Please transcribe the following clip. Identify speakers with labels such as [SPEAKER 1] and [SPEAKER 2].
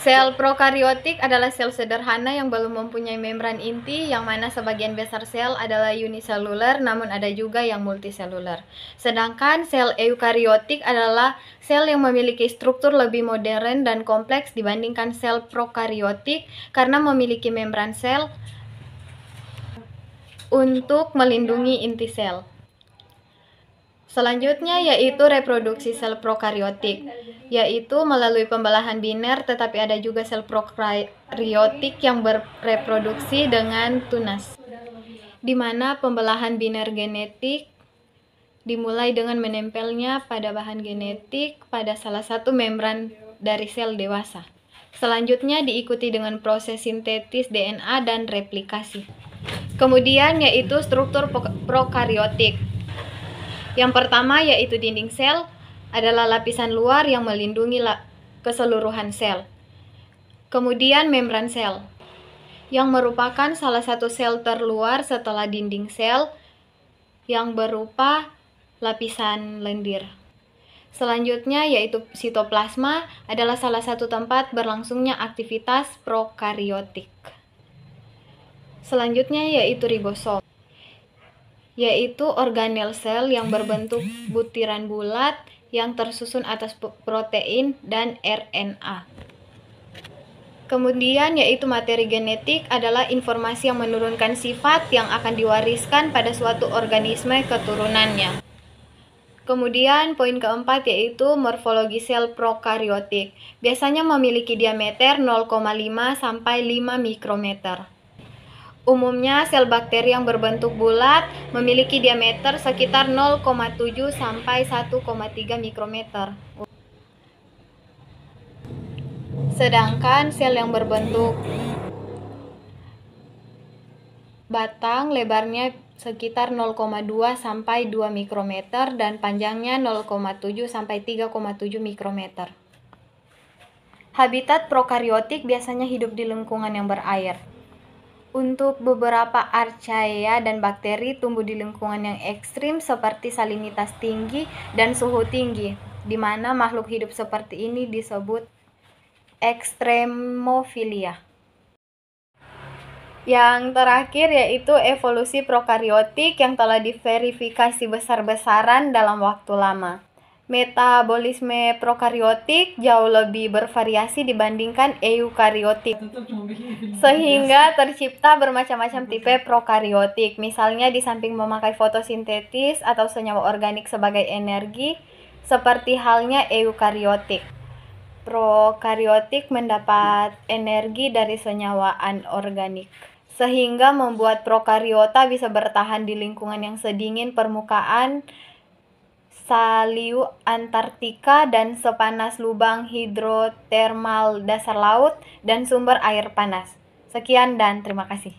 [SPEAKER 1] Sel prokariotik adalah sel sederhana yang belum mempunyai membran inti, yang mana sebagian besar sel adalah uniseluler, namun ada juga yang multiseluler. Sedangkan sel eukariotik adalah sel yang memiliki struktur lebih modern dan kompleks dibandingkan sel prokariotik karena memiliki membran sel untuk melindungi inti sel. Selanjutnya yaitu reproduksi sel prokariotik, yaitu melalui pembelahan biner, tetapi ada juga sel prokariotik yang bereproduksi dengan tunas, di mana pembelahan biner genetik dimulai dengan menempelnya pada bahan genetik pada salah satu membran dari sel dewasa. Selanjutnya diikuti dengan proses sintetis DNA dan replikasi. Kemudian yaitu struktur prokariotik. Yang pertama yaitu dinding sel adalah lapisan luar yang melindungi keseluruhan sel. Kemudian membran sel, yang merupakan salah satu sel terluar setelah dinding sel yang berupa lapisan lendir. Selanjutnya yaitu sitoplasma adalah salah satu tempat berlangsungnya aktivitas prokariotik. Selanjutnya yaitu ribosom, yaitu organel sel yang berbentuk butiran bulat yang tersusun atas protein dan RNA. Kemudian yaitu materi genetik adalah informasi yang menurunkan sifat yang akan diwariskan pada suatu organisme keturunannya. Kemudian poin keempat yaitu morfologi sel prokariotik. Biasanya memiliki diameter 0,5 sampai 5 mikrometer. Umumnya sel bakteri yang berbentuk bulat memiliki diameter sekitar 0,7 sampai 1,3 mikrometer. Sedangkan sel yang berbentuk batang lebarnya sekitar 0,2 sampai 2 mikrometer dan panjangnya 0,7 sampai 3,7 mikrometer. Habitat prokariotik biasanya hidup di lingkungan yang berair. Untuk beberapa archaea dan bakteri tumbuh di lingkungan yang ekstrim seperti salinitas tinggi dan suhu tinggi, di mana makhluk hidup seperti ini disebut ekstremofilia. Yang terakhir yaitu evolusi prokariotik yang telah diverifikasi besar-besaran dalam waktu lama. Metabolisme prokariotik jauh lebih bervariasi dibandingkan eukariotik, sehingga tercipta bermacam-macam tipe prokariotik. Misalnya di samping memakai fotosintesis atau senyawa organik sebagai energi, seperti halnya eukariotik. Prokariotik mendapat energi dari senyawa anorganik, sehingga membuat prokariota bisa bertahan di lingkungan yang sedingin permukaan salju Antartika dan sepanas lubang hidrotermal dasar laut dan sumber air panas. Sekian dan terima kasih.